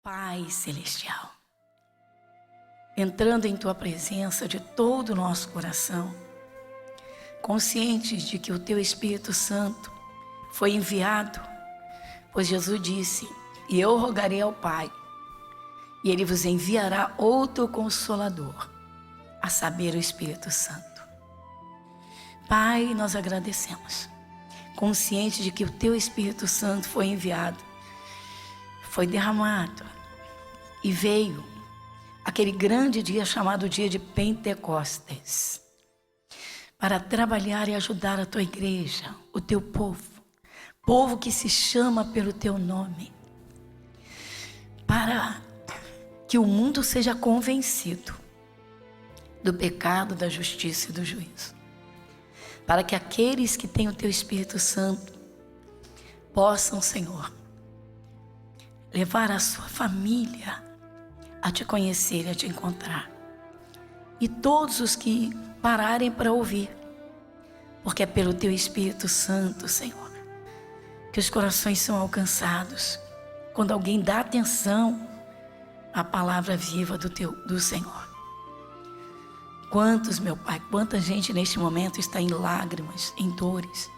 Pai Celestial, entrando em Tua presença de todo o nosso coração, conscientes de que o Teu Espírito Santo foi enviado, pois Jesus disse: e eu rogarei ao Pai, e Ele vos enviará outro Consolador, a saber, o Espírito Santo. Pai, nós agradecemos, conscientes de que o Teu Espírito Santo foi enviado, foi derramado, e veio aquele grande dia chamado dia de Pentecostes, para trabalhar e ajudar a Tua igreja, o Teu povo que se chama pelo Teu nome, para que o mundo seja convencido do pecado, da justiça e do juízo, para que aqueles que têm o Teu Espírito Santo possam, Senhor, levar a sua família a Te conhecer e a Te encontrar. E todos os que pararem para ouvir, porque é pelo Teu Espírito Santo, Senhor, que os corações são alcançados, quando alguém dá atenção à palavra viva do Senhor. Quantos, meu Pai, quanta gente neste momento está em lágrimas, em dores,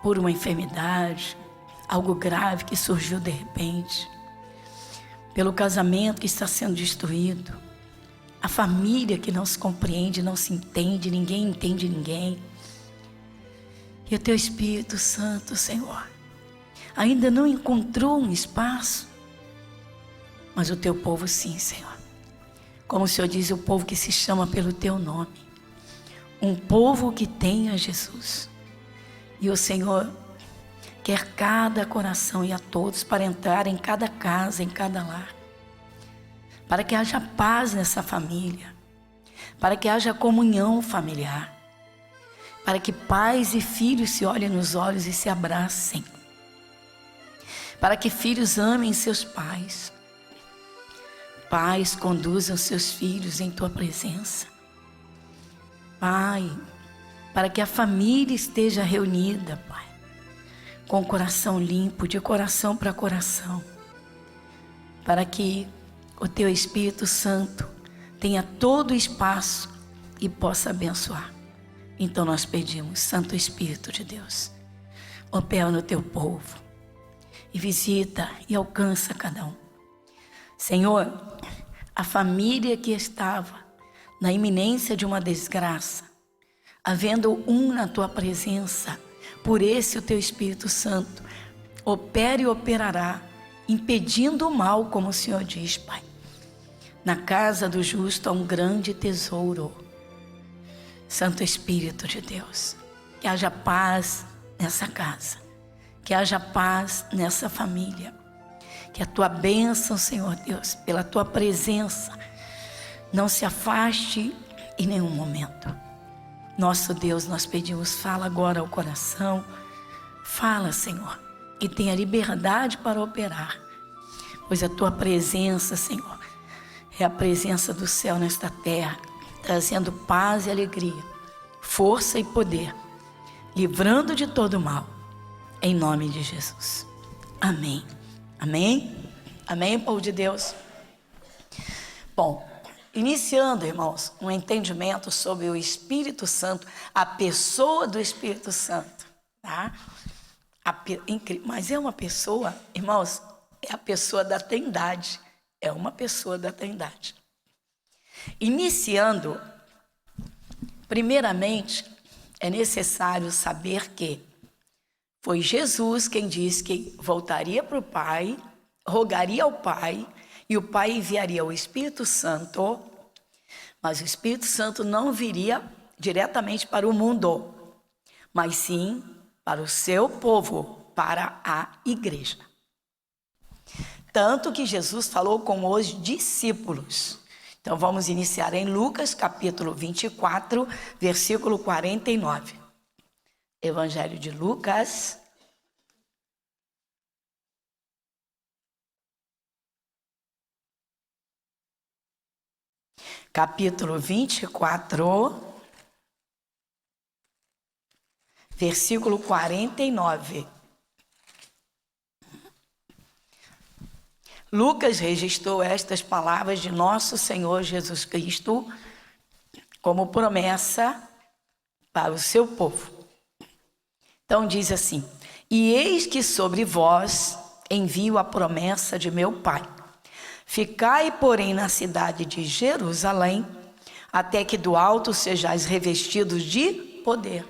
por uma enfermidade, algo grave que surgiu de repente, pelo casamento que está sendo destruído, a família que não se compreende, não se entende, ninguém entende ninguém. E o Teu Espírito Santo, Senhor, ainda não encontrou um espaço, mas o Teu povo sim, Senhor. Como o Senhor diz, o povo que se chama pelo Teu nome, um povo que tem a Jesus. E o Senhor quer cada coração e a todos para entrar em cada casa, em cada lar, para que haja paz nessa família, para que haja comunhão familiar, para que pais e filhos se olhem nos olhos e se abracem, para que filhos amem seus pais, pais conduzam seus filhos em Tua presença, Pai, para que a família esteja reunida, Pai, com o coração limpo, de coração para coração, para que o Teu Espírito Santo tenha todo o espaço e possa abençoar. Então nós pedimos, Santo Espírito de Deus, opera no Teu povo e visita e alcança cada um. Senhor, a família que estava na iminência de uma desgraça, havendo um na Tua presença, por esse o Teu Espírito Santo opera e operará, impedindo o mal, como o Senhor diz, Pai. Na casa do justo há um grande tesouro. Santo Espírito de Deus, que haja paz nessa casa, que haja paz nessa família, que a Tua bênção, Senhor Deus, pela Tua presença, não se afaste em nenhum momento. Nosso Deus, nós pedimos, fala agora ao coração, fala, Senhor, e tenha liberdade para operar, pois a Tua presença, Senhor, é a presença do céu nesta terra, trazendo paz e alegria, força e poder, livrando de todo mal, em nome de Jesus. Amém. Amém? Amém, povo de Deus? Bom, iniciando, irmãos, um entendimento sobre o Espírito Santo, a pessoa do Espírito Santo, tá? Mas é uma pessoa, irmãos, é a pessoa da Trindade, é uma pessoa da Trindade. Iniciando, primeiramente, é necessário saber que foi Jesus quem disse que voltaria para o Pai, rogaria ao Pai, e o Pai enviaria o Espírito Santo, mas o Espírito Santo não viria diretamente para o mundo, mas sim para o seu povo, para a igreja. Tanto que Jesus falou com os discípulos. Então vamos iniciar em Lucas capítulo 24, versículo 49. Evangelho de Lucas, capítulo 24, versículo 49. Lucas registrou estas palavras de nosso Senhor Jesus Cristo como promessa para o seu povo. Então diz assim: e eis que sobre vós envio a promessa de meu Pai. Ficai, porém, na cidade de Jerusalém, até que do alto sejais revestidos de poder.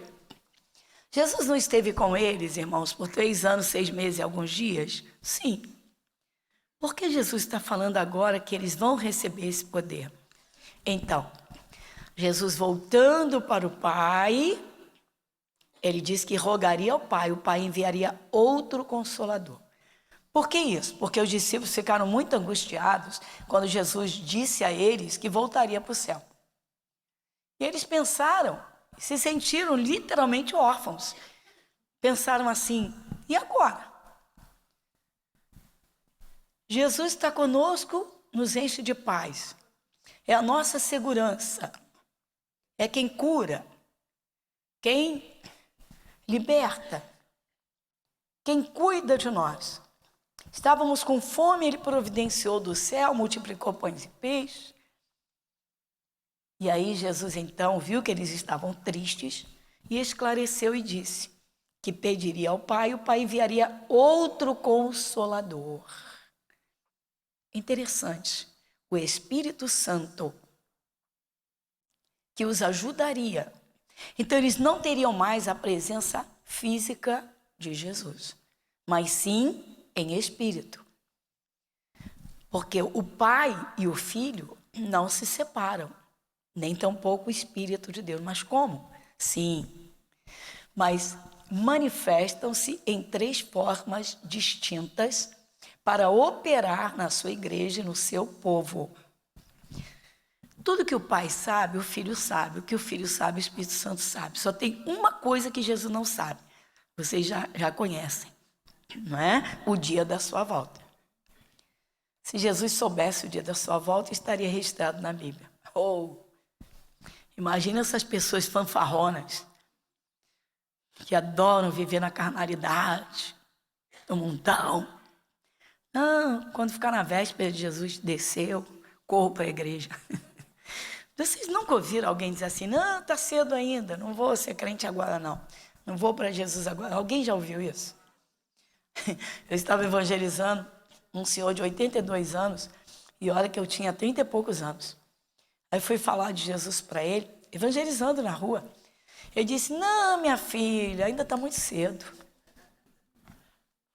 Jesus não esteve com eles, irmãos, por 3 anos, 6 meses e alguns dias? Sim. Por que Jesus está falando agora que eles vão receber esse poder? Então, Jesus voltando para o Pai, ele disse que rogaria ao Pai, o Pai enviaria outro Consolador. Por que isso? Porque os discípulos ficaram muito angustiados quando Jesus disse a eles que voltaria para o céu. E eles pensaram, se sentiram literalmente órfãos. Pensaram assim: e agora? Jesus está conosco, nos enche de paz. É a nossa segurança. É quem cura, quem liberta, quem cuida de nós. Estávamos com fome, ele providenciou do céu, multiplicou pães e peixes. E aí Jesus então viu que eles estavam tristes e esclareceu e disse que pediria ao Pai, o Pai enviaria outro Consolador. Interessante, o Espírito Santo, que os ajudaria. Então eles não teriam mais a presença física de Jesus, mas sim em espírito. Porque o Pai e o Filho não se separam, nem tampouco o Espírito de Deus. Mas como? Sim, mas manifestam-se em 3 formas distintas para operar na sua igreja e no seu povo. Tudo que o Pai sabe, o Filho sabe. O que o Filho sabe, o Espírito Santo sabe. Só tem uma coisa que Jesus não sabe. Vocês já conhecem, não é? O dia da sua volta. Se Jesus soubesse o dia da sua volta, estaria registrado na Bíblia. Imagina essas pessoas fanfarronas que adoram viver na carnalidade, no mundão. Não, quando ficar na véspera de Jesus desceu, corro para a igreja. Vocês nunca ouviram alguém dizer assim: não, está cedo ainda, não vou ser crente agora não. Não vou para Jesus agora. Alguém já ouviu isso? Eu estava evangelizando um senhor de 82 anos e olha que eu tinha 30 e poucos anos. Aí fui falar de Jesus para ele, evangelizando na rua. Ele disse: não, minha filha, ainda está muito cedo.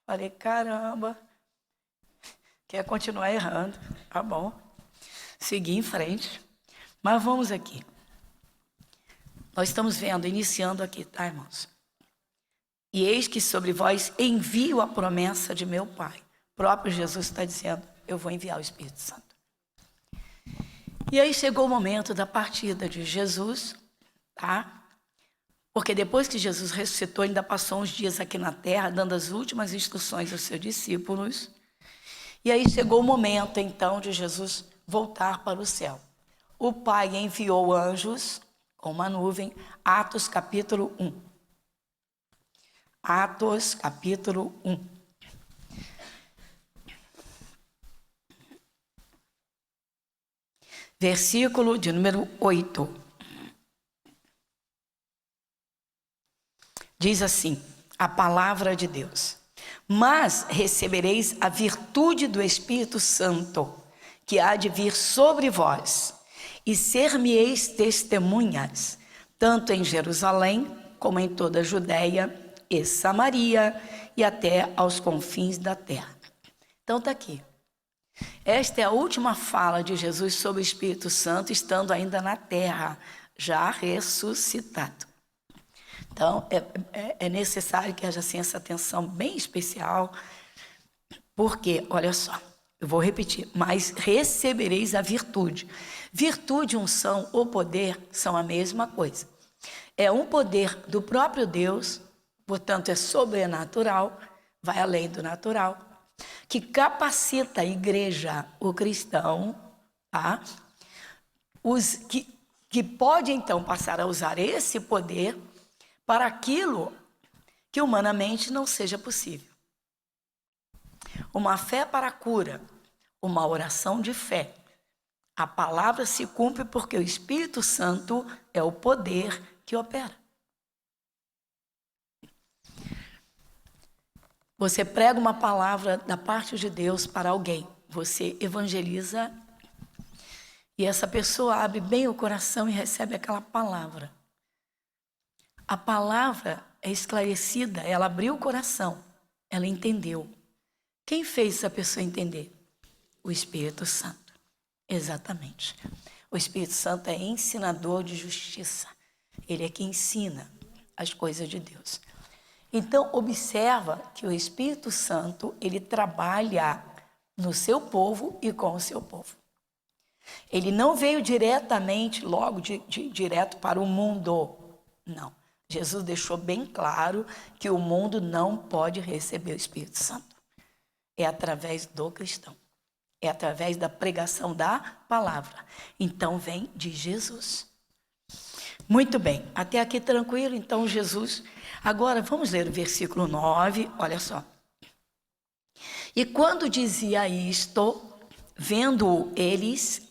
Falei: caramba, quer continuar errando? Tá bom. Segui em frente. Mas vamos aqui. Nós estamos vendo, iniciando aqui, tá, irmãos? E eis que sobre vós envio a promessa de meu Pai. O próprio Jesus está dizendo: eu vou enviar o Espírito Santo. E aí chegou o momento da partida de Jesus, tá? Porque depois que Jesus ressuscitou, ainda passou uns dias aqui na terra, dando as últimas instruções aos seus discípulos. E aí chegou o momento, então, de Jesus voltar para o céu. O Pai enviou anjos com uma nuvem. Atos capítulo 1. Atos capítulo 1. Versículo de número 8. Diz assim, a palavra de Deus: mas recebereis a virtude do Espírito Santo, que há de vir sobre vós, e ser-me-eis testemunhas, tanto em Jerusalém, como em toda a Judéia e Samaria, e até aos confins da terra. Então está aqui. Esta é a última fala de Jesus sobre o Espírito Santo, estando ainda na terra, já ressuscitado. Então, é necessário que haja assim, essa atenção bem especial, porque, olha só, eu vou repetir: mas recebereis a virtude. Virtude, unção ou poder são a mesma coisa. É um poder do próprio Deus, portanto é sobrenatural, vai além do natural, que capacita a igreja, o cristão, tá? Que pode então passar a usar esse poder para aquilo que humanamente não seja possível. Uma fé para a cura, uma oração de fé. A palavra se cumpre porque o Espírito Santo é o poder que opera. Você prega uma palavra da parte de Deus para alguém, você evangeliza e essa pessoa abre bem o coração e recebe aquela palavra. A palavra é esclarecida, ela abriu o coração, ela entendeu. Quem fez essa pessoa entender? O Espírito Santo. Exatamente. O Espírito Santo é ensinador de justiça. Ele é quem ensina as coisas de Deus. Então, observa que o Espírito Santo, ele trabalha no seu povo e com o seu povo. Ele não veio diretamente, logo direto para o mundo. Não. Jesus deixou bem claro que o mundo não pode receber o Espírito Santo. É através do cristão. É através da pregação da palavra. Então, vem de Jesus. Muito bem. Até aqui tranquilo? Então, Jesus... Agora, vamos ler o versículo 9, olha só. E quando dizia isto, vendo eles,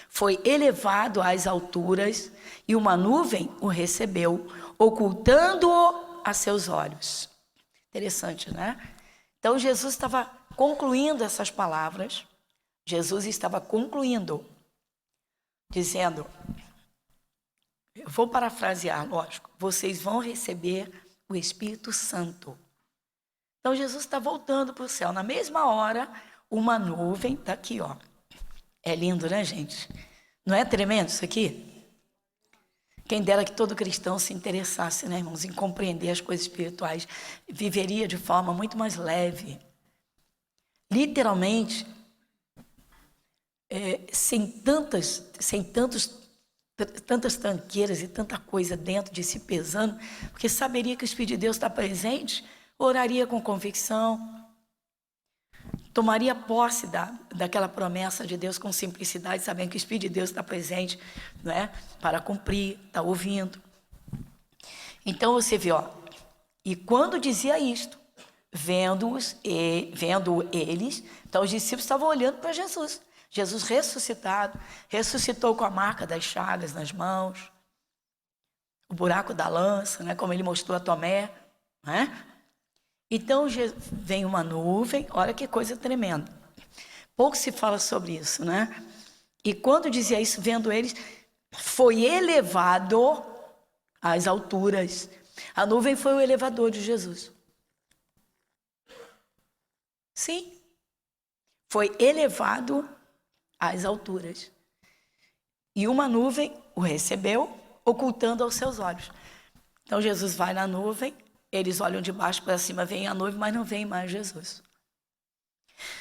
foi elevado às alturas, e uma nuvem o recebeu, ocultando-o a seus olhos. Interessante, né? Então, Jesus estava concluindo essas palavras, Jesus estava concluindo, dizendo, eu vou parafrasear, lógico, vocês vão receber o Espírito Santo. Então, Jesus está voltando para o céu. Na mesma hora, uma nuvem, está aqui, ó. É lindo, né, gente? Não é tremendo isso aqui? Quem dera que todo cristão se interessasse, né, irmãos, em compreender as coisas espirituais. Viveria de forma muito mais leve. Literalmente, sem tantas tranqueiras e tanta coisa dentro de si pesando, porque saberia que o Espírito de Deus está presente, oraria com convicção, tomaria posse daquela promessa de Deus com simplicidade, sabendo que o Espírito de Deus está presente, não é? Para cumprir, está ouvindo. Então você vê, ó, e quando dizia isto, vendo eles, então os discípulos estavam olhando para Jesus. Jesus ressuscitado, ressuscitou com a marca das chagas nas mãos, o buraco da lança, né, como ele mostrou a Tomé, né? Então vem uma nuvem, olha que coisa tremenda. Pouco se fala sobre isso, né? E quando dizia isso, vendo eles, foi elevado às alturas. A nuvem foi o elevador de Jesus. Sim, foi elevado às alturas. E uma nuvem o recebeu, ocultando aos seus olhos. Então Jesus vai na nuvem, eles olham de baixo para cima, vem a nuvem, mas não vem mais Jesus.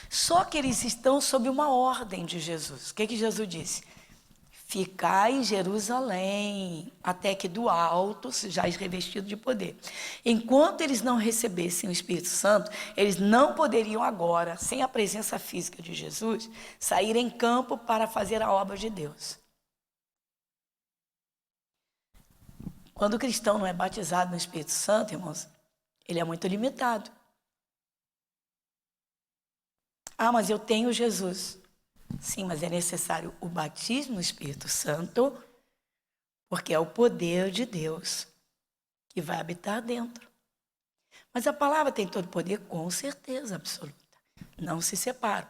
Só que eles estão sob uma ordem de Jesus. O que Jesus disse? Ficai em Jerusalém, até que do alto sejais revestido de poder. Enquanto eles não recebessem o Espírito Santo, eles não poderiam agora, sem a presença física de Jesus, sair em campo para fazer a obra de Deus. Quando o cristão não é batizado no Espírito Santo, irmãos, ele é muito limitado. Ah, mas eu tenho Jesus. Sim, mas é necessário o batismo no Espírito Santo, porque é o poder de Deus que vai habitar dentro. Mas a palavra tem todo o poder, com certeza absoluta. Não se separam.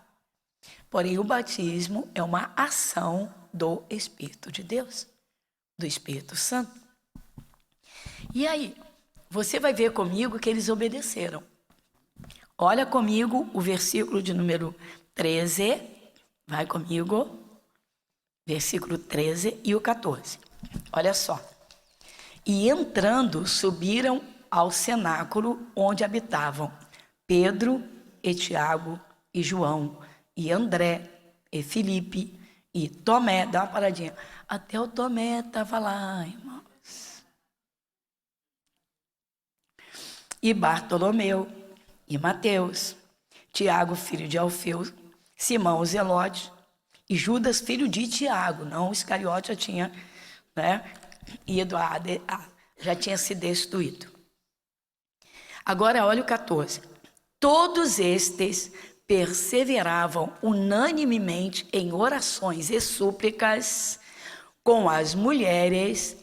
Porém, o batismo é uma ação do Espírito de Deus, do Espírito Santo. E aí, você vai ver comigo que eles obedeceram. Olha comigo o versículo de número 13. Vai comigo. Versículo 13 e o 14. Olha só. E entrando, subiram ao cenáculo onde habitavam Pedro e Tiago e João e André e Filipe e Tomé. Dá uma paradinha. Até o Tomé estava lá, irmãos. E Bartolomeu e Mateus, Tiago, filho de Alfeu, Simão o Zelote e Judas, filho de Tiago. Não, o Iscariote já tinha, né, já tinha se destruído. Agora olha o 14. Todos estes perseveravam unanimemente em orações e súplicas com as mulheres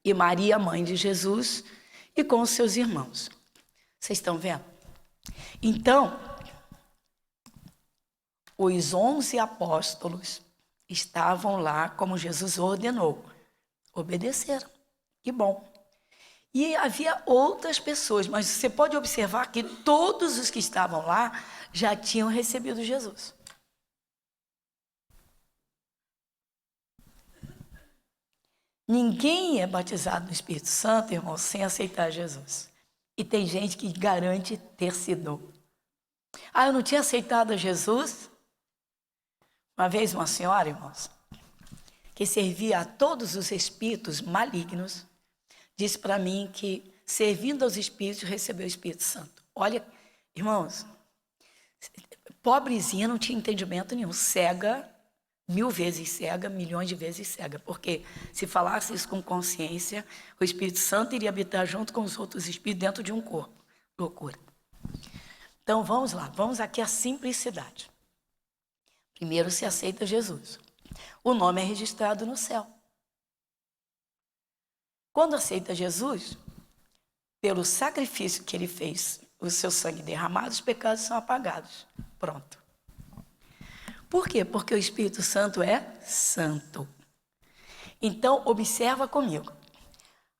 e Maria, mãe de Jesus, e com os seus irmãos. Vocês estão vendo? Então, os 11 apóstolos estavam lá como Jesus ordenou. Obedeceram. Que bom. E havia outras pessoas, mas você pode observar que todos os que estavam lá já tinham recebido Jesus. Ninguém é batizado no Espírito Santo, irmão, sem aceitar Jesus. E tem gente que garante ter sido. Ah, eu não tinha aceitado a Jesus? Uma vez uma senhora, irmãos, que servia a todos os espíritos malignos, disse para mim que, servindo aos espíritos, recebeu o Espírito Santo. Olha, irmãos, pobrezinha, não tinha entendimento nenhum, cega, 1000 vezes cega, milhões de vezes cega, porque se falasse isso com consciência, o Espírito Santo iria habitar junto com os outros espíritos dentro de um corpo. Loucura. Então vamos lá, vamos aqui à simplicidade. Primeiro se aceita Jesus. O nome é registrado no céu. Quando aceita Jesus, pelo sacrifício que ele fez, o seu sangue derramado, os pecados são apagados. Pronto. Por quê? Porque o Espírito Santo é santo. Então, observa comigo.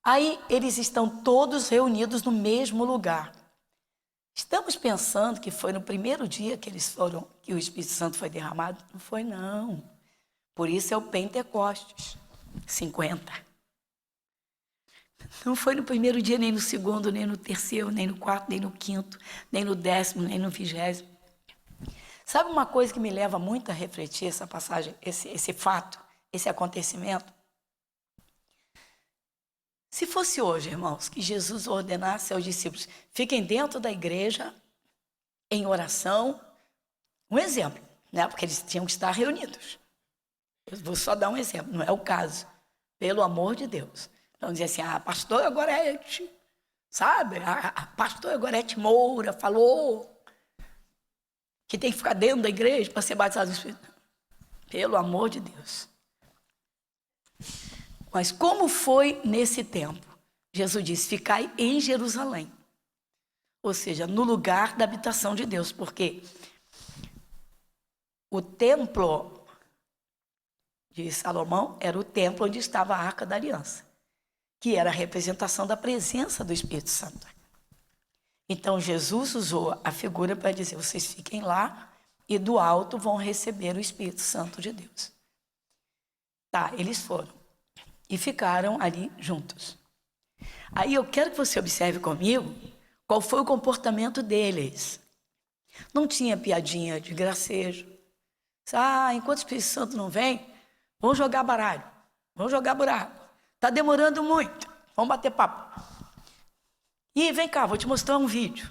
Aí, eles estão todos reunidos no mesmo lugar. Estamos pensando que foi no primeiro dia que eles foram, que o Espírito Santo foi derramado? Não foi, não. Por isso é o Pentecostes, 50. Não foi no primeiro dia, nem no segundo, nem no terceiro, nem no quarto, nem no quinto, nem no 10º, nem no 20º. Sabe uma coisa que me leva muito a refletir essa passagem, esse fato, esse acontecimento? Se fosse hoje, irmãos, que Jesus ordenasse aos discípulos, fiquem dentro da igreja, em oração, um exemplo, né? Porque eles tinham que estar reunidos. Eu vou só dar um exemplo, não é o caso. Pelo amor de Deus. Então, dizer assim, pastor Gorete, sabe? A pastor Gorete Moura falou que tem que ficar dentro da igreja para ser batizado no Espírito. Pelo amor de Deus. Mas como foi nesse tempo? Jesus disse, ficai em Jerusalém. Ou seja, no lugar da habitação de Deus. Porque o templo de Salomão era o templo onde estava a Arca da Aliança, que era a representação da presença do Espírito Santo. Então, Jesus usou a figura para dizer, vocês fiquem lá e do alto vão receber o Espírito Santo de Deus. Tá, eles foram e ficaram ali juntos. Aí eu quero que você observe comigo qual foi o comportamento deles. Não tinha piadinha de gracejo. Enquanto o Espírito Santo não vem, vamos jogar baralho, vamos jogar buraco. Está demorando muito, vamos bater papo. E vem cá, vou te mostrar um vídeo.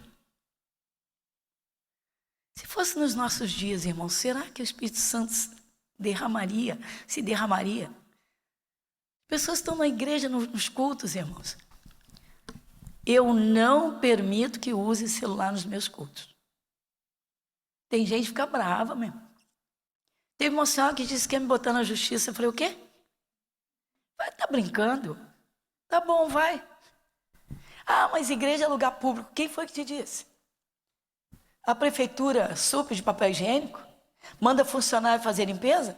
Se fosse nos nossos dias, irmãos, será que o Espírito Santo se derramaria? Pessoas estão na igreja, nos cultos, irmãos. Eu não permito que use celular nos meus cultos. Tem gente que fica brava mesmo. Teve uma senhora que disse que ia me botar na justiça. Eu falei, o quê? Vai, tá brincando? Tá bom, vai. Mas igreja é lugar público. Quem foi que te disse? A prefeitura supre de papel higiênico? Manda funcionário fazer limpeza?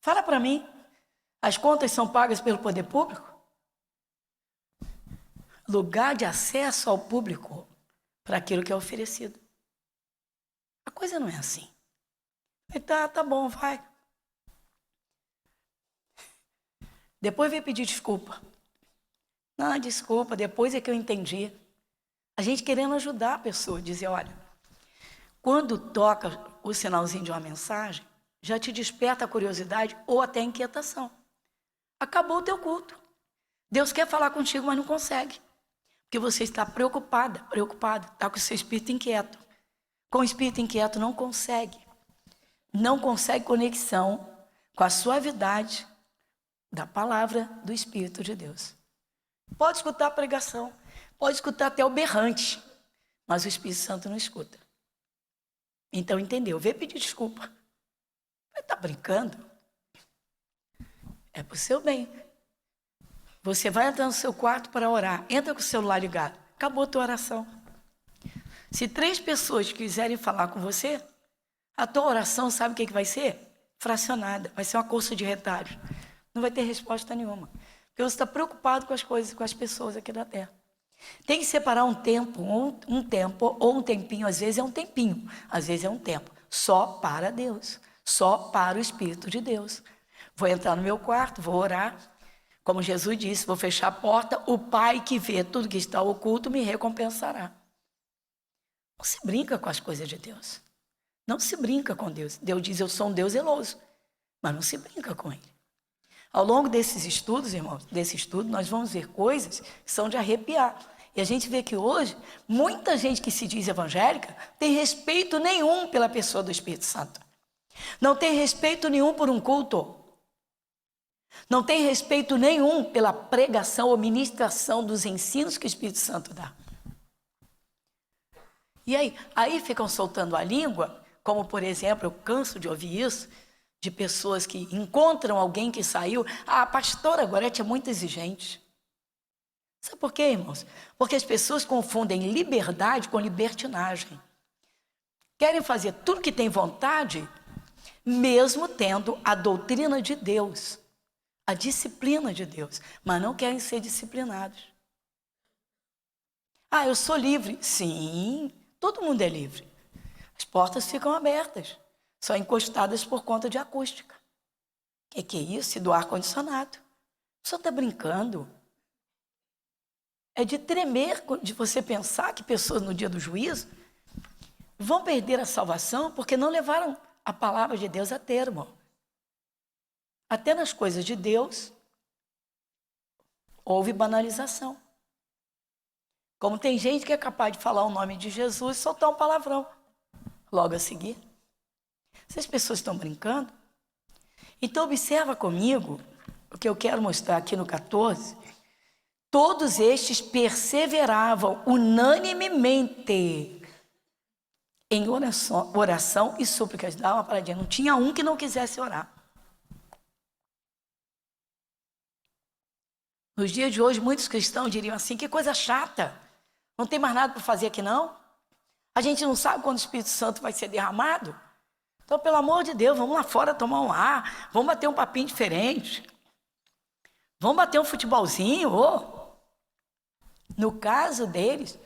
Fala para mim. As contas são pagas pelo poder público? Lugar de acesso ao público para aquilo que é oferecido. A coisa não é assim. Tá bom, vai. Depois veio pedir desculpa. Não, desculpa, depois é que eu entendi. A gente querendo ajudar a pessoa, dizer, olha, quando toca o sinalzinho de uma mensagem, já te desperta a curiosidade ou até a inquietação. Acabou o teu culto. Deus quer falar contigo, mas não consegue. Porque você está preocupado, está com o seu espírito inquieto. Com o espírito inquieto não consegue conexão com a suavidade da palavra do Espírito de Deus. Pode escutar a pregação, pode escutar até o berrante, mas o Espírito Santo não escuta. Então entendeu, veio pedir desculpa. Está brincando? É para o seu bem. Você vai entrar no seu quarto para orar, entra com o celular ligado, acabou a tua oração. Se 3 pessoas quiserem falar com você, a tua oração sabe o que vai ser? Fracionada, vai ser uma coxa de retalhos. Não vai ter resposta nenhuma. Porque você está preocupado com as coisas, com as pessoas aqui da terra. Tem que separar um tempo ou um tempinho, às vezes é um tempinho, às vezes é um tempo, só para Deus, só para o Espírito de Deus. Vou entrar no meu quarto, vou orar, como Jesus disse, vou fechar a porta, o Pai que vê tudo que está oculto me recompensará. Não se brinca com as coisas de Deus, não se brinca com Deus. Deus diz, eu sou um Deus zeloso, mas não se brinca com Ele. Ao longo desses estudos, irmãos, desse estudo, nós vamos ver coisas que são de arrepiar. E a gente vê que hoje, muita gente que se diz evangélica tem respeito nenhum pela pessoa do Espírito Santo. Não tem respeito nenhum por um culto. Não tem respeito nenhum pela pregação ou ministração dos ensinos que o Espírito Santo dá. E aí ficam soltando a língua, como por exemplo, eu canso de ouvir isso, de pessoas que encontram alguém que saiu. Ah, a pastora Gorete é muito exigente. Sabe por quê, irmãos? Porque as pessoas confundem liberdade com libertinagem. Querem fazer tudo que tem vontade, mesmo tendo a doutrina de Deus, a disciplina de Deus, mas não querem ser disciplinados. Ah, eu sou livre. Sim, todo mundo é livre. As portas ficam abertas, só encostadas por conta de acústica. O que é isso? Do ar-condicionado. O senhor está brincando? É de tremer de você pensar que pessoas no dia do juízo vão perder a salvação porque não levaram a palavra de Deus a termo. Até nas coisas de Deus houve banalização. Como tem gente que é capaz de falar o nome de Jesus e soltar um palavrão logo a seguir. Essas pessoas estão brincando? Então observa comigo o que eu quero mostrar aqui no 14. Todos estes perseveravam unanimemente em oração e súplicas. Dá uma paradinha. Não tinha um que não quisesse orar. Nos dias de hoje, muitos cristãos diriam assim, que coisa chata. Não tem mais nada para fazer aqui, não? A gente não sabe quando o Espírito Santo vai ser derramado? Então, pelo amor de Deus, vamos lá fora tomar um ar. Vamos bater um papinho diferente. Vamos bater um futebolzinho, No caso deles,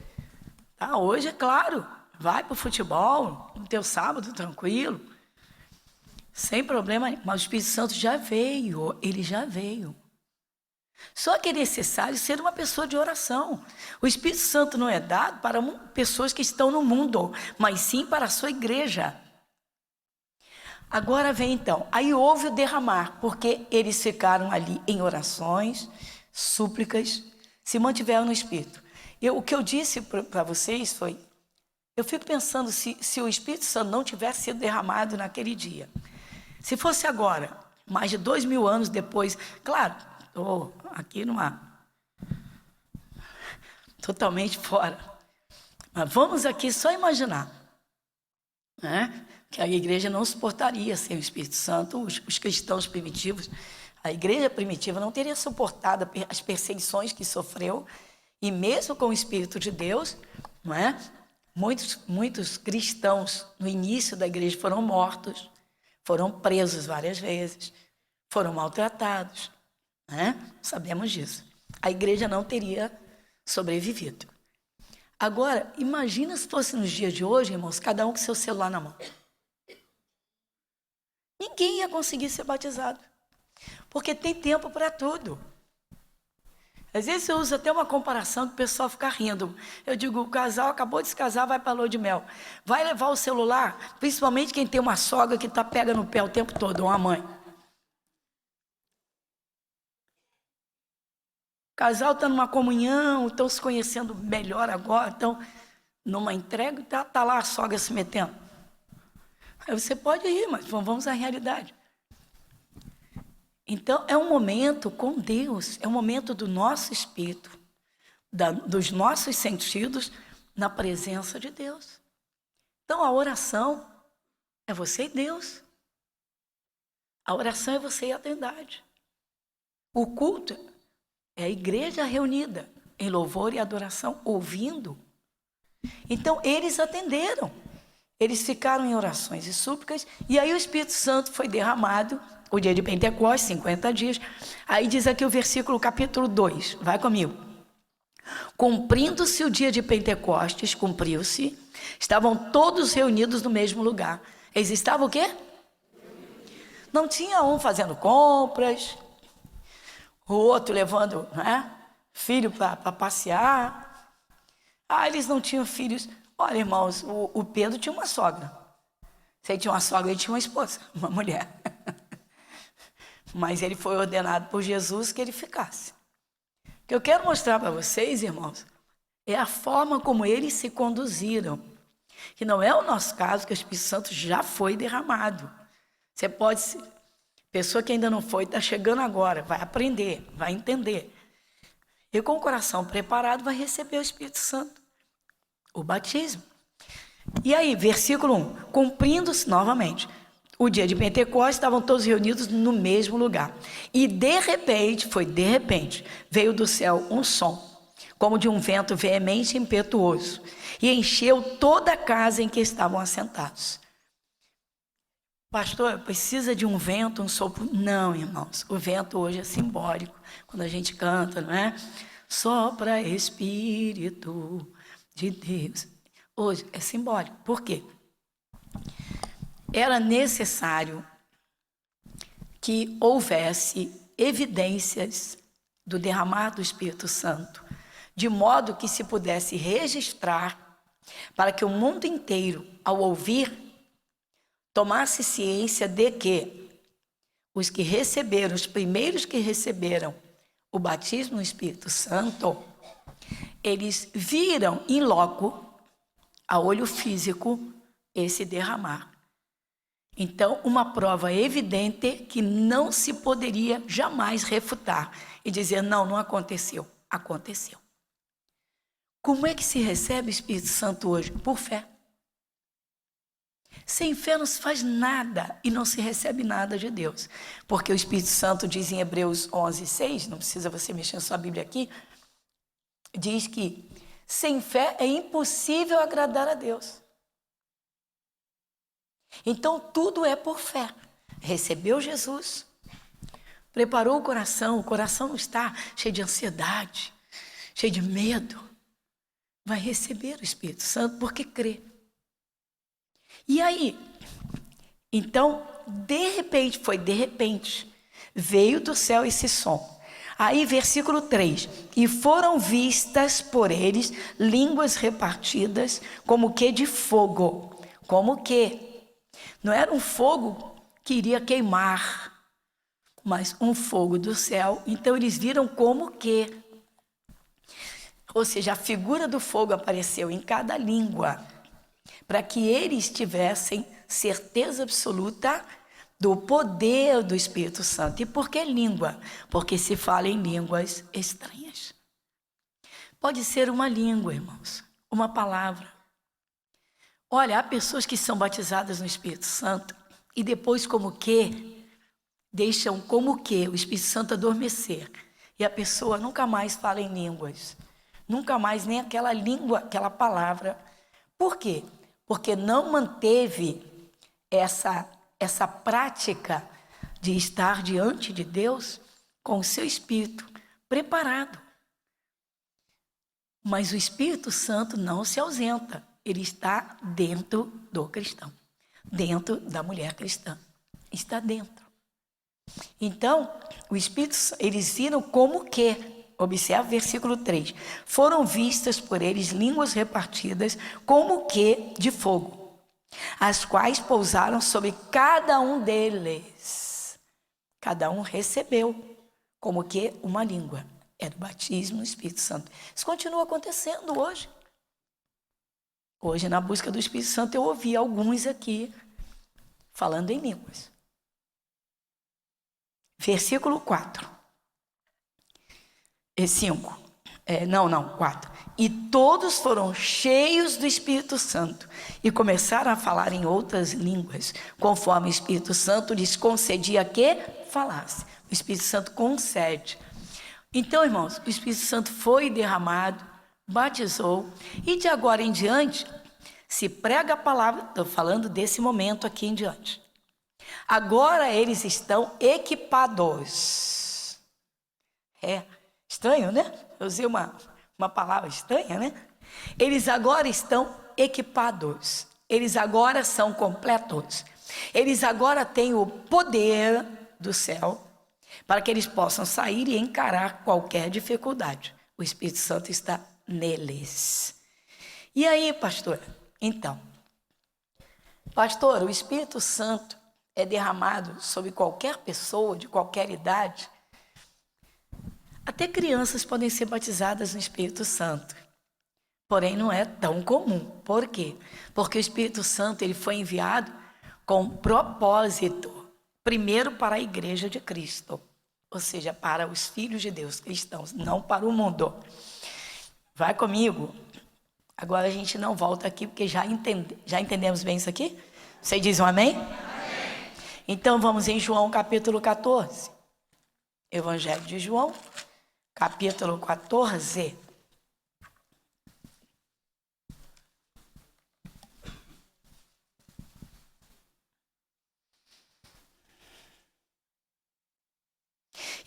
tá, hoje é claro, vai para o futebol, no teu sábado, tranquilo, sem problema, mas o Espírito Santo já veio, ele já veio. Só que é necessário ser uma pessoa de oração. O Espírito Santo não é dado para pessoas que estão no mundo, mas sim para a sua igreja. Agora vem então, aí houve o derramar, porque eles ficaram ali em orações, súplicas, se mantiveram no Espírito. O que eu disse para vocês foi, eu fico pensando se o Espírito Santo não tivesse sido derramado naquele dia, se fosse agora, mais de 2000 anos depois, claro, estou aqui totalmente fora, mas vamos aqui só imaginar, né? Que a igreja não suportaria sem o Espírito Santo, os cristãos primitivos. A igreja primitiva não teria suportado as perseguições que sofreu, e mesmo com o Espírito de Deus, não é? Muitos cristãos no início da igreja foram mortos, foram presos várias vezes, foram maltratados, né? Sabemos disso. A igreja não teria sobrevivido. Agora, imagina se fosse nos dias de hoje, irmãos, cada um com seu celular na mão. Ninguém ia conseguir ser batizado. Porque tem tempo para tudo. Às vezes eu uso até uma comparação que o pessoal fica rindo. Eu digo, o casal acabou de se casar, vai para a lua de mel. Vai levar o celular, principalmente quem tem uma sogra que pega no pé o tempo todo, ou uma mãe. O casal está numa comunhão, estão se conhecendo melhor agora, estão numa entrega e está lá a sogra se metendo. Aí você pode rir, mas vamos à realidade. Então, é um momento com Deus, é um momento do nosso espírito, dos nossos sentidos na presença de Deus. Então, a oração É você e Deus. A oração é você e a trindade. O culto é a igreja reunida em louvor e adoração, ouvindo. Então, eles atenderam. Eles ficaram em orações e súplicas, e aí o Espírito Santo foi derramado, o dia de Pentecostes, 50 dias. Aí diz aqui o versículo capítulo 2, vai comigo. Cumprindo-se o dia de Pentecostes, cumpriu-se, estavam todos reunidos no mesmo lugar. Eles estavam o quê? Não tinha um fazendo compras, o outro levando, né, filho para passear. Eles não tinham filhos. Olha, irmãos, o Pedro tinha uma sogra. Se ele tinha uma sogra, ele tinha uma esposa, uma mulher. Mas ele foi ordenado por Jesus que ele ficasse. O que eu quero mostrar para vocês, irmãos, é a forma como eles se conduziram. Que não é o nosso caso, que o Espírito Santo já foi derramado. Você pode ser, pessoa que ainda não foi, está chegando agora, vai aprender, vai entender. E com o coração preparado vai receber o Espírito Santo, o batismo. E aí, versículo 1, cumprindo-se novamente o dia de Pentecostes, estavam todos reunidos no mesmo lugar. E de repente, veio do céu um som, como de um vento veemente e impetuoso, e encheu toda a casa em que estavam assentados. Pastor, precisa de um vento, um sopro? Não, irmãos, o vento hoje é simbólico, quando a gente canta, não é? Sopra Espírito de Deus. Hoje é simbólico. Por quê? Era necessário que houvesse evidências do derramar do Espírito Santo, de modo que se pudesse registrar, para que o mundo inteiro, ao ouvir, tomasse ciência de que os que receberam, os primeiros que receberam o batismo no Espírito Santo, eles viram em loco, a olho físico, esse derramar. Então, uma prova evidente que não se poderia jamais refutar e dizer, não aconteceu. Aconteceu. Como é que se recebe o Espírito Santo hoje? Por fé. Sem fé não se faz nada e não se recebe nada de Deus. Porque o Espírito Santo diz em Hebreus 11:6, não precisa você mexer na sua Bíblia aqui, diz que sem fé é impossível agradar a Deus. Então, tudo é por fé. Recebeu Jesus, preparou o coração não está cheio de ansiedade, cheio de medo. Vai receber o Espírito Santo porque crê. E aí, então, de repente, veio do céu esse som. Aí, versículo 3, e foram vistas por eles línguas repartidas como que de fogo, como que não era um fogo que iria queimar, mas um fogo do céu. Então eles viram como que, ou seja, a figura do fogo apareceu em cada língua, para que eles tivessem certeza absoluta do poder do Espírito Santo. E por que língua? Porque se fala em línguas estranhas. Pode ser uma língua, irmãos, uma palavra. Olha, há pessoas que são batizadas no Espírito Santo e depois deixam o Espírito Santo adormecer. E a pessoa nunca mais fala em línguas. Nunca mais nem aquela língua, aquela palavra. Por quê? Porque não manteve essa prática de estar diante de Deus com o seu espírito preparado. Mas o Espírito Santo não se ausenta. Ele está dentro do cristão, dentro da mulher cristã. Está dentro. Então, o Espírito, eles viram como que, observa o versículo 3, foram vistas por eles línguas repartidas como que de fogo, as quais pousaram sobre cada um deles. Cada um recebeu como que uma língua. Era o batismo no Espírito Santo. Isso continua acontecendo hoje. Hoje, na busca do Espírito Santo, eu ouvi alguns aqui falando em línguas. Versículo 4 e 5. Não, 4. E todos foram cheios do Espírito Santo e começaram a falar em outras línguas, conforme o Espírito Santo lhes concedia que falasse. O Espírito Santo concede. Então, irmãos, o Espírito Santo foi derramado, batizou, e de agora em diante, se prega a palavra, estou falando desse momento aqui em diante. Agora eles estão equipados. Estranho, né? Eu usei uma palavra estranha, né? Eles agora estão equipados. Eles agora são completos. Eles agora têm o poder do céu para que eles possam sair e encarar qualquer dificuldade. O Espírito Santo está neles. E aí, pastor? Então, pastor, o Espírito Santo é derramado sobre qualquer pessoa, de qualquer idade. Até crianças podem ser batizadas no Espírito Santo. Porém, não é tão comum. Por quê? Porque o Espírito Santo ele foi enviado com propósito. Primeiro para a igreja de Cristo. Ou seja, para os filhos de Deus cristãos, não para o mundo. Vai comigo. Agora a gente não volta aqui, porque já entendemos bem isso aqui? Vocês dizem um amém? Amém. Então vamos em João capítulo 14. Evangelho de João, capítulo 14.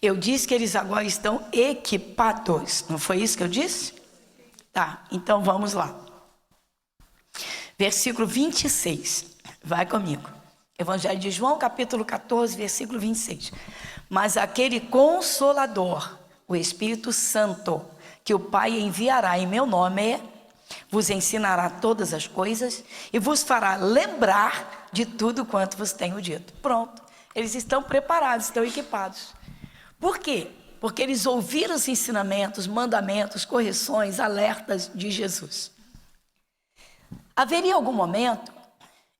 Eu disse que eles agora estão equipados. Não foi isso que eu disse? Tá, então vamos lá. Versículo 26. Vai comigo. Evangelho de João, capítulo 14, versículo 26. Mas aquele Consolador, o Espírito Santo, que o Pai enviará em meu nome, vos ensinará todas as coisas e vos fará lembrar de tudo quanto vos tenho dito. Pronto. Eles estão preparados, estão equipados. Por quê? Porque eles ouviram os ensinamentos, mandamentos, correções, alertas de Jesus. Haveria algum momento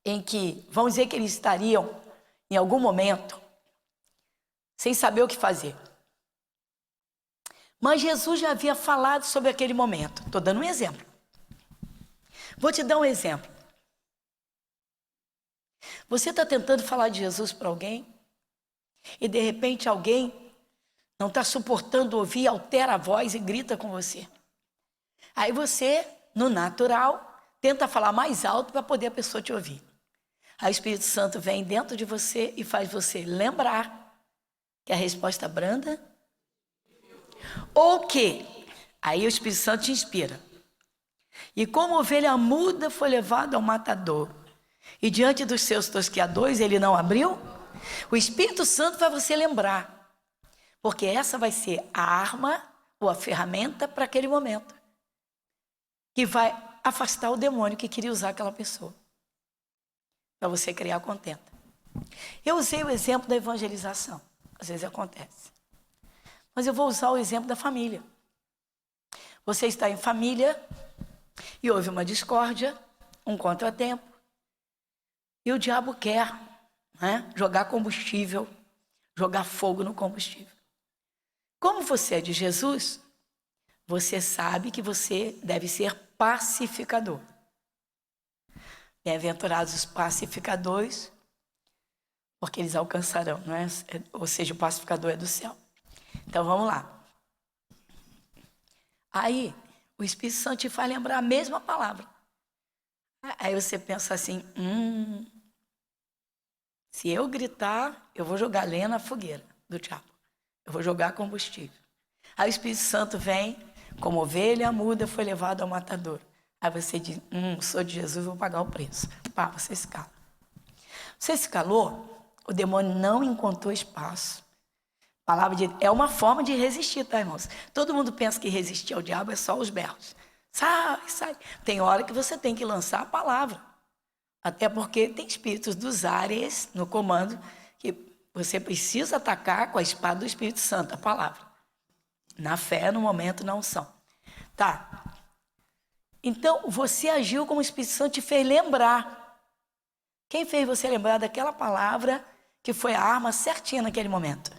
em que, vamos dizer que eles estariam, em algum momento, sem saber o que fazer. Mas Jesus já havia falado sobre aquele momento. Estou dando um exemplo. Vou te dar um exemplo. Você está tentando falar de Jesus para alguém e de repente alguém não está suportando ouvir, altera a voz e grita com você. Aí você, no natural, tenta falar mais alto para poder a pessoa te ouvir. Aí o Espírito Santo vem dentro de você e faz você lembrar que a resposta é branda. Ou que, aí o Espírito Santo te inspira. E como ovelha muda foi levado ao matador, e diante dos seus tosqueadores ele não abriu, o Espírito Santo faz você lembrar. Porque essa vai ser a arma ou a ferramenta para aquele momento. Que vai afastar o demônio que queria usar aquela pessoa. Para você criar contenta. Eu usei o exemplo da evangelização. Às vezes acontece. Mas eu vou usar o exemplo da família. Você está em família e houve uma discórdia, um contratempo. E o diabo quer, né, jogar combustível, jogar fogo no combustível. Como você é de Jesus, você sabe que você deve ser pacificador. Bem-aventurados os pacificadores, porque eles alcançarão, não é? Ou seja, o pacificador é do céu. Então vamos lá. Aí o Espírito Santo te faz lembrar a mesma palavra. Aí você pensa assim, se eu gritar, eu vou jogar lenha na fogueira do diabo. Eu vou jogar combustível. Aí o Espírito Santo vem, como ovelha muda, foi levado ao matador. Aí você diz, sou de Jesus, vou pagar o preço. Pá, você se cala. Você se calou, o demônio não encontrou espaço. É uma forma de resistir, tá, irmãos? Todo mundo pensa que resistir ao diabo é só os berros. Sai, sai. Tem hora que você tem que lançar a palavra. Até porque tem espíritos dos ares no comando que você precisa atacar com a espada do Espírito Santo, a palavra. Na fé, no momento, na unção. Tá. Então, você agiu como o Espírito Santo te fez lembrar. Quem fez você lembrar daquela palavra que foi a arma certinha naquele momento?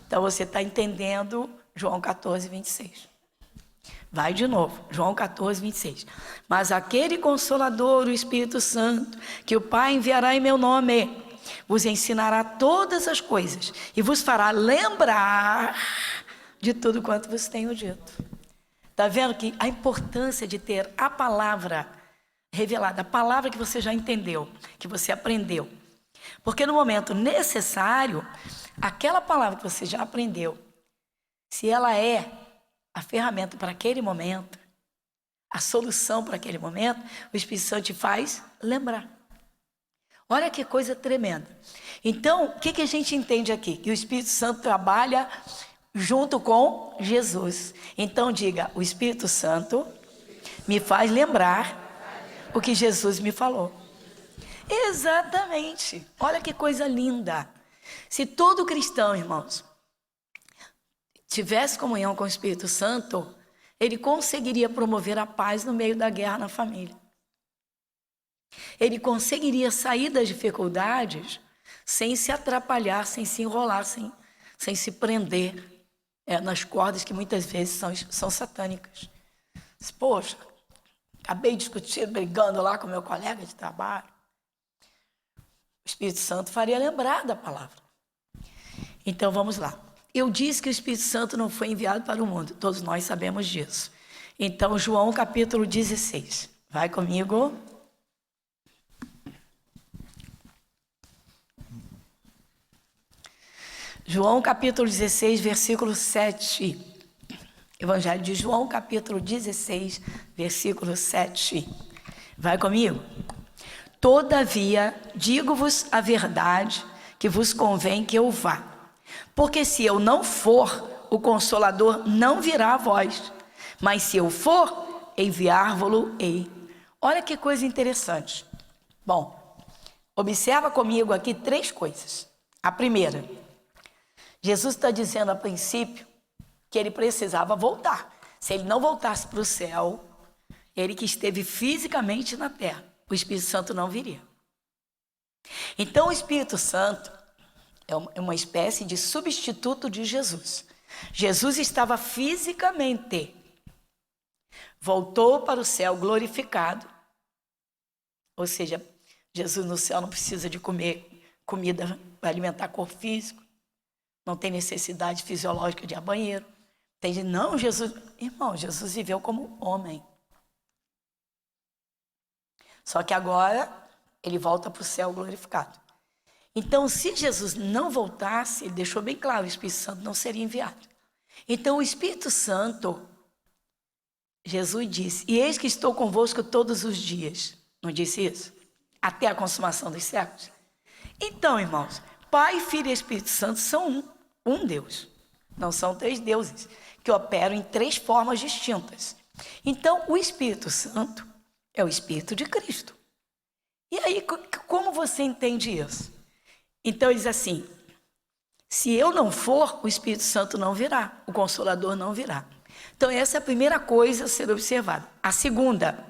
Então, você está entendendo João 14, 26. Vai de novo, João 14, 26. Mas aquele Consolador, o Espírito Santo, que o Pai enviará em meu nome, vos ensinará todas as coisas e vos fará lembrar de tudo quanto vos tenho dito. Está vendo que a importância de ter a palavra revelada, a palavra que você já entendeu, que você aprendeu. Porque no momento necessário, aquela palavra que você já aprendeu, se ela é a ferramenta para aquele momento, a solução para aquele momento, o Espírito Santo te faz lembrar. Olha que coisa tremenda. Então, o que a gente entende aqui? Que o Espírito Santo trabalha junto com Jesus. Então diga, o Espírito Santo me faz lembrar o que Jesus me falou. Exatamente. Olha que coisa linda. Se todo cristão, irmãos, tivesse comunhão com o Espírito Santo, ele conseguiria promover a paz no meio da guerra na família. Ele conseguiria sair das dificuldades sem se atrapalhar, sem se enrolar, sem se prender nas cordas que muitas vezes são satânicas. Poxa, acabei discutindo, brigando lá com meu colega de trabalho. O Espírito Santo faria lembrar da palavra. Então vamos lá. Eu disse que o Espírito Santo não foi enviado para o mundo. Todos nós sabemos disso. Então, João capítulo 16. Vai comigo. João capítulo 16, versículo 7. Evangelho de João capítulo 16, versículo 7. Vai comigo? Todavia, digo-vos a verdade, que vos convém que eu vá. Porque se eu não for, o Consolador não virá a vós. Mas se eu for, enviar-vos-ei. Olha que coisa interessante. Bom, observa comigo aqui 3 coisas. A primeira, Jesus está dizendo a princípio que ele precisava voltar. Se ele não voltasse para o céu, ele que esteve fisicamente na terra, o Espírito Santo não viria. Então o Espírito Santo é uma espécie de substituto de Jesus. Jesus estava fisicamente, voltou para o céu glorificado, ou seja, Jesus no céu não precisa de comer comida para alimentar corpo físico, não tem necessidade fisiológica de ir ao banheiro. Não, Jesus, irmão, Jesus viveu como homem. Só que agora ele volta para o céu glorificado. Então, se Jesus não voltasse, ele deixou bem claro, o Espírito Santo não seria enviado. Então, o Espírito Santo, Jesus disse, e eis que estou convosco todos os dias. Não disse isso? Até a consumação dos séculos. Então, irmãos, Pai, Filho e Espírito Santo são um Deus. Não são 3 deuses, que operam em 3 formas distintas. Então, o Espírito Santo é o Espírito de Cristo. E aí, como você entende isso? Então, ele diz assim, se eu não for, o Espírito Santo não virá, o Consolador não virá. Então, essa é a primeira coisa a ser observada. A segunda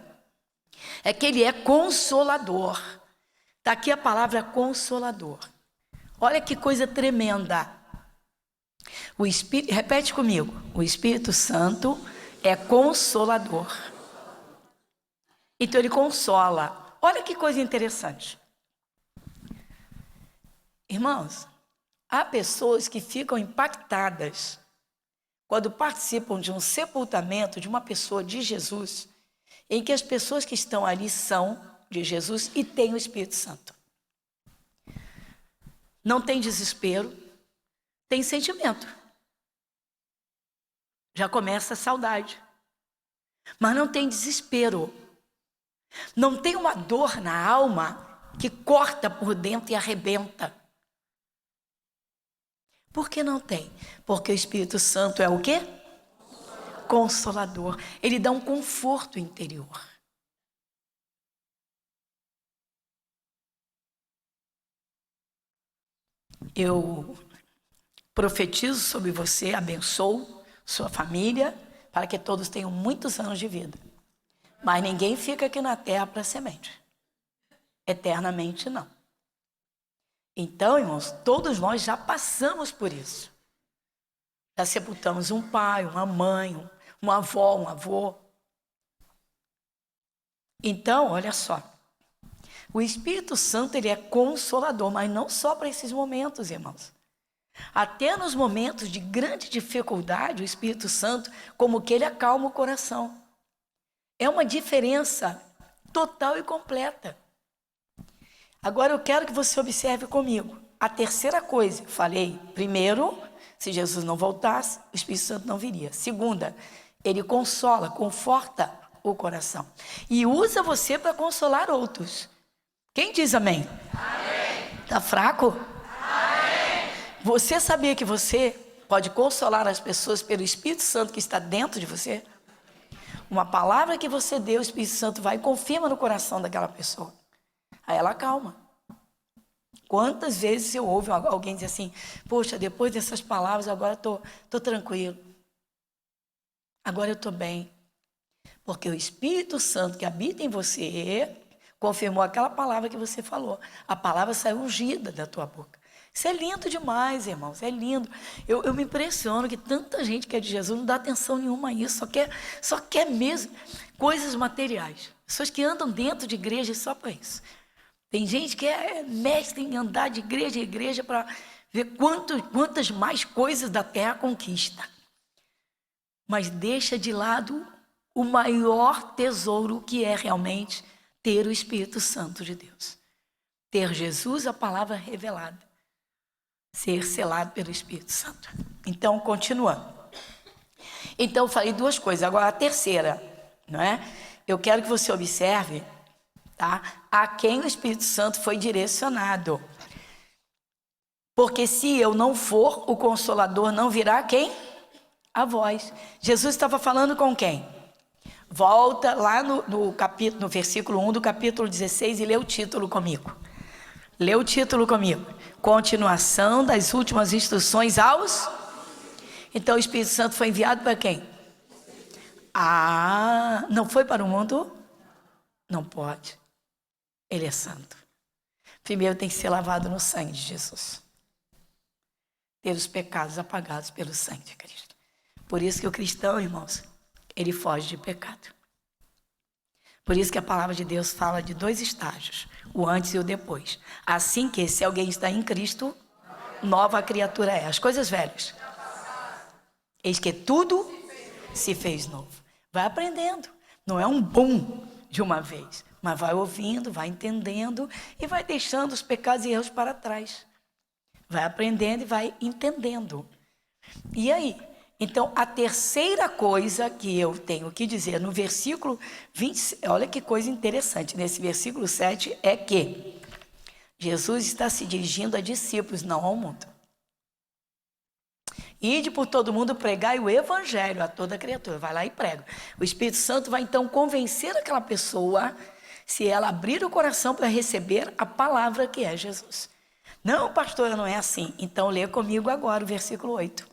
é que ele é consolador. Está aqui a palavra consolador. Olha que coisa tremenda. O Espírito, repete comigo, o Espírito Santo é consolador. Então ele consola. Olha que coisa interessante. Irmãos, há pessoas que ficam impactadas quando participam de um sepultamento de uma pessoa de Jesus, em que as pessoas que estão ali são de Jesus e têm o Espírito Santo. Não tem desespero, tem sentimento. Já começa a saudade. Mas não tem desespero. Não tem uma dor na alma que corta por dentro e arrebenta. Por que não tem? Porque o Espírito Santo é o quê? Consolador. Ele dá um conforto interior. Eu profetizo sobre você, abençoo sua família, para que todos tenham muitos anos de vida. Mas ninguém fica aqui na terra para semente. Eternamente não. Então, irmãos, todos nós já passamos por isso. Já sepultamos um pai, uma mãe, uma avó, um avô. Então, olha só, o Espírito Santo, ele é consolador, mas não só para esses momentos, irmãos. Até nos momentos de grande dificuldade, o Espírito Santo, como que ele acalma o coração. É uma diferença total e completa. Agora eu quero que você observe comigo. A terceira coisa, falei, primeiro, se Jesus não voltasse, o Espírito Santo não viria. Segunda, ele consola, conforta o coração. E usa você para consolar outros. Quem diz amém? Amém. Tá fraco? Amém. Você sabia que você pode consolar as pessoas pelo Espírito Santo que está dentro de você? Uma palavra que você deu, o Espírito Santo vai e confirma no coração daquela pessoa. Aí ela acalma. Quantas vezes eu ouvo alguém dizer assim, poxa, depois dessas palavras agora estou tranquilo. Agora eu estou bem. Porque o Espírito Santo que habita em você confirmou aquela palavra que você falou. A palavra saiu ungida da tua boca. Isso é lindo demais, irmãos, é lindo. Eu me impressiono que tanta gente que é de Jesus não dá atenção nenhuma a isso, só quer mesmo coisas materiais. Pessoas que andam dentro de igreja só para isso. Tem gente que é mestre em andar de igreja em igreja para ver quantas mais coisas da terra conquista. Mas deixa de lado o maior tesouro que é realmente ter o Espírito Santo de Deus. Ter Jesus, a palavra revelada. Ser selado pelo Espírito Santo. Então, continuando. Então, eu falei duas coisas. Agora, a terceira, não é? Eu quero que você observe, tá? A quem o Espírito Santo foi direcionado. Porque se eu não for, o Consolador não virá a quem? A vós. Jesus estava falando com quem? Volta lá no versículo 1 do capítulo 16 e lê o título comigo. Lê o título comigo. Continuação das últimas instruções aos... Então o Espírito Santo foi enviado para quem? Não foi para o mundo? Não pode. Ele é santo. Primeiro tem que ser lavado no sangue de Jesus. Ter os pecados apagados pelo sangue de Cristo. Por isso que o cristão, irmãos, ele foge de pecado. Por isso que a palavra de Deus fala de dois estágios, o antes e o depois. Assim que, se alguém está em Cristo, nova criatura é. As coisas velhas, eis que tudo se fez novo. Vai aprendendo. Não é um boom de uma vez, mas vai ouvindo, vai entendendo e vai deixando os pecados e erros para trás. Vai aprendendo e vai entendendo. E aí? Então, a terceira coisa que eu tenho que dizer no versículo 20, olha que coisa interessante, nesse versículo 7, é que Jesus está se dirigindo a discípulos, não ao mundo. Ide por todo mundo, pregai o evangelho a toda criatura. Vai lá e prega. O Espírito Santo vai então convencer aquela pessoa, se ela abrir o coração para receber a palavra que é Jesus. Não, pastora, não é assim. Então, lê comigo agora o versículo 8.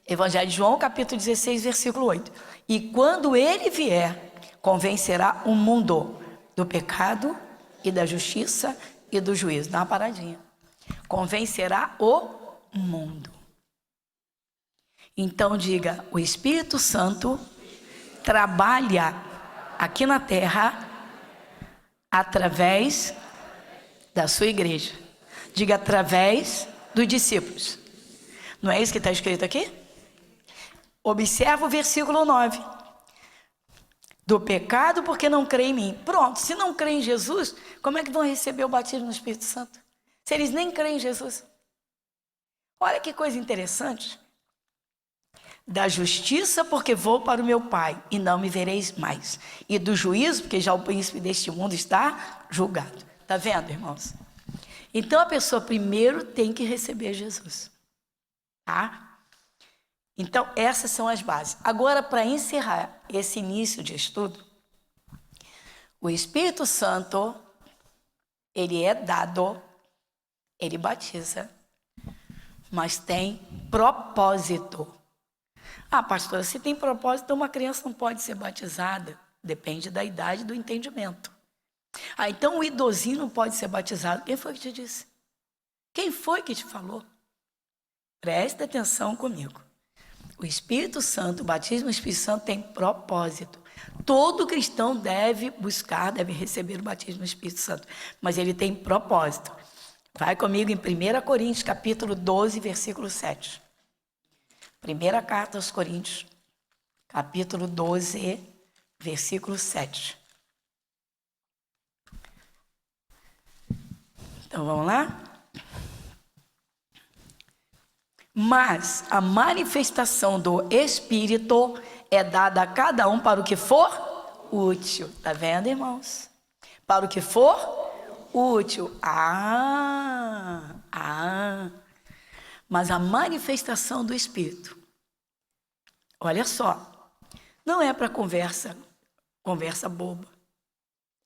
Evangelho de João, capítulo 16, versículo 8. E quando ele vier, convencerá o mundo do pecado e da justiça e do juízo. Dá uma paradinha. Convencerá o mundo. Então diga, o Espírito Santo trabalha aqui na terra através da sua igreja. Diga, através dos discípulos. Não é isso que está escrito aqui? Observa o versículo 9. Do pecado porque não crê em mim. Pronto, se não crê em Jesus, como é que vão receber o batismo no Espírito Santo? Se eles nem creem em Jesus. Olha que coisa interessante. Da justiça porque vou para o meu Pai e não me vereis mais. E do juízo porque já o príncipe deste mundo está julgado. Está vendo, irmãos? Então a pessoa primeiro tem que receber Jesus. Tá? Então, essas são as bases. Agora, para encerrar esse início de estudo, o Espírito Santo, ele é dado, ele batiza, mas tem propósito. Pastora, se tem propósito, uma criança não pode ser batizada. Depende da idade e do entendimento. Então o idosinho não pode ser batizado. Quem foi que te disse? Quem foi que te falou? Preste atenção comigo. O Espírito Santo, o batismo do Espírito Santo tem propósito. Todo cristão deve buscar, deve receber o batismo do Espírito Santo, mas ele tem propósito. Vai comigo em 1 Coríntios, capítulo 12, versículo 7. Primeira carta aos Coríntios, capítulo 12, versículo 7. Então vamos lá? Mas a manifestação do Espírito é dada a cada um para o que for útil. Tá vendo, irmãos? Para o que for útil. Mas a manifestação do Espírito, olha só, não é para conversa boba.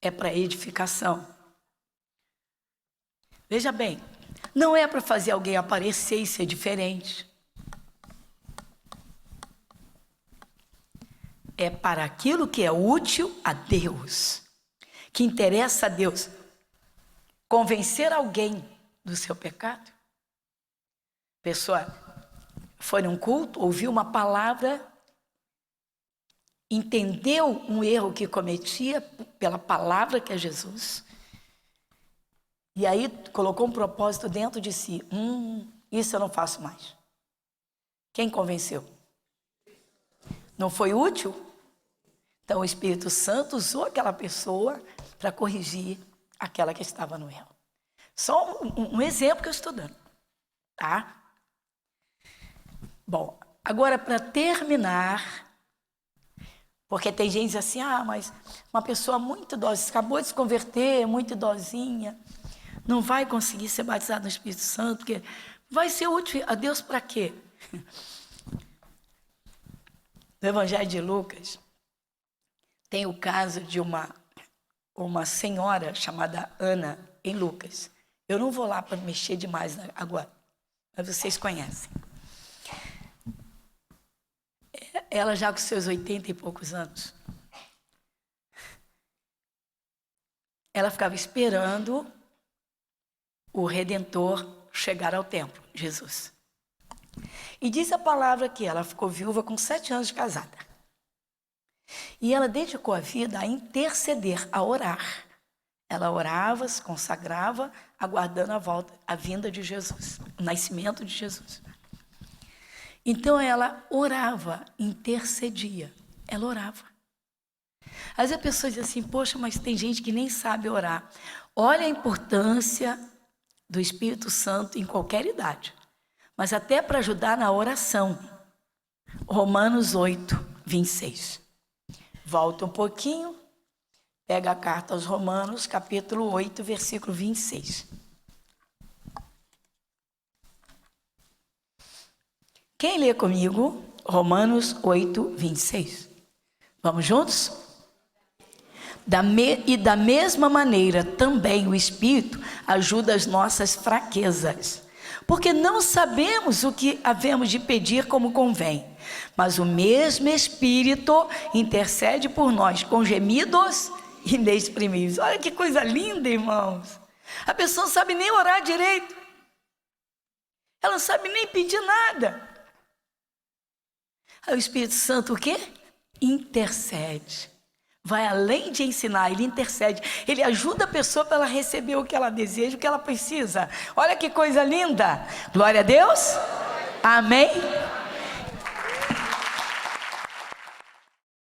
É para edificação. Veja bem, não é para fazer alguém aparecer e ser diferente. É para aquilo que é útil a Deus, que interessa a Deus. Convencer alguém do seu pecado. A pessoa foi num culto, ouviu uma palavra, entendeu um erro que cometia pela palavra que é Jesus, e aí colocou um propósito dentro de si. Isso eu não faço mais. Quem convenceu? Não foi útil? Então o Espírito Santo usou aquela pessoa para corrigir aquela que estava no erro. Só um exemplo que eu estou dando, tá? Bom, agora para terminar, porque tem gente assim, mas uma pessoa muito idosa, acabou de se converter, muito idosinha, não vai conseguir ser batizado no Espírito Santo, porque vai ser útil a Deus para quê? No Evangelho de Lucas, tem o caso de uma senhora chamada Ana, em Lucas. Eu não vou lá para mexer demais agora, mas vocês conhecem. Ela já com seus 80 e poucos anos, ela ficava esperando o Redentor chegar ao templo, Jesus. E diz a palavra que ela ficou viúva com 7 anos de casada. E ela dedicou a vida a interceder, a orar. Ela orava, se consagrava, aguardando a vinda de Jesus, o nascimento de Jesus. Então ela orava, intercedia. Ela orava. Às vezes a pessoa diz assim, poxa, mas tem gente que nem sabe orar. Olha a importância do Espírito Santo em qualquer idade, mas até para ajudar na oração. Romanos 8, 26. Volta um pouquinho, pega a carta aos Romanos, capítulo 8, versículo 26. Quem lê comigo? Romanos 8, 26. Vamos juntos? E da mesma maneira, também o Espírito ajuda as nossas fraquezas, porque não sabemos o que havemos de pedir como convém, mas o mesmo Espírito intercede por nós com gemidos inexprimíveis. Olha que coisa linda, irmãos. A pessoa não sabe nem orar direito, ela não sabe nem pedir nada. Aí o Espírito Santo o quê? Intercede. Vai além de ensinar, ele intercede. Ele ajuda a pessoa para ela receber o que ela deseja, o que ela precisa. Olha que coisa linda. Glória a Deus. Amém.